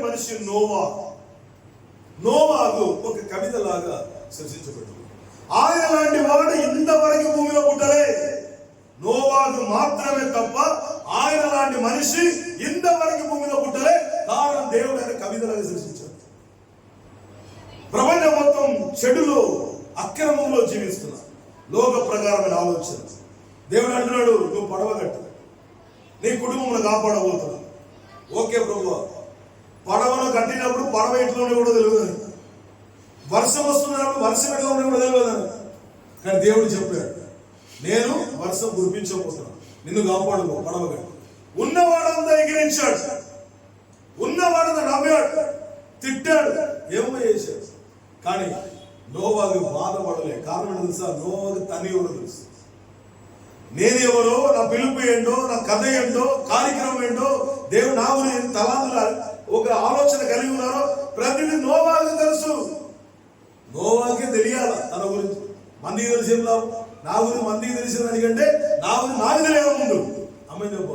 మనిషి నోవాహు ఒక కవిత లాగా సృష్టించబడింది. ఆయన లాంటి వాడు ఇంతవరకు భూమిలో పుట్టలే. నోవాహు మాత్రమే తప్ప ఆయన లాంటి మనిషి ఇంతవరకు భూమిలో పుట్టలే. కారణం దేవుడు ఆయన కవితలాగా సృష్టించాడు. ప్రపంచం మొత్తం చెడులో అక్రమంలో జీవిస్తున్నా, లోక ప్రకారమైన ఆలోచన. దేవుడు అంటున్నాడు, నువ్వు పడవ కట్టు, నీ కుటుంబం కాపాడబోతున్నా. ఓకే ప్రభు, పడవను కట్టినప్పుడు పడవ ఎట్లా కూడా తెలియదు, వర్షం వస్తున్నప్పుడు వర్షం ఎట్లా ఉండే కూడా తెలియదు. కానీ దేవుడు చెప్పాడు, నేను వర్షం కురిపించబోతున్నా, నిన్ను కాపాడుకో, పడవ కట్టు. ఉన్నవాడంతా ఎగిరించాడు, ఉన్నవాడంతా నవ్వాడు, తిట్టాడు, ఏమో చేశాడు. కానీ నోవాహు బాధపడలే. కారణం ఏంటో తెలుసా? నోవాహు తని ఎవరో తెలుసు. నేనెవరో, నా పిలుపు ఏంటో, నా కథ ఏంటో, కార్యక్రమం ఏంటో, దేవుడు నా గురించి తలాంతుల ఒక ఆలోచన కలిగి ఉన్నారో ప్రతిదీ నోవాహుకు తెలుసు. నోవాహుకే తెలియాల తన గురించి. మందికి తెలిసి ఏం లాభం? నా గురించి మందికి తెలిసిన దానికంటే నా గురించి నాకు తెలియదు ముందు. అమ్మాయి చెప్ప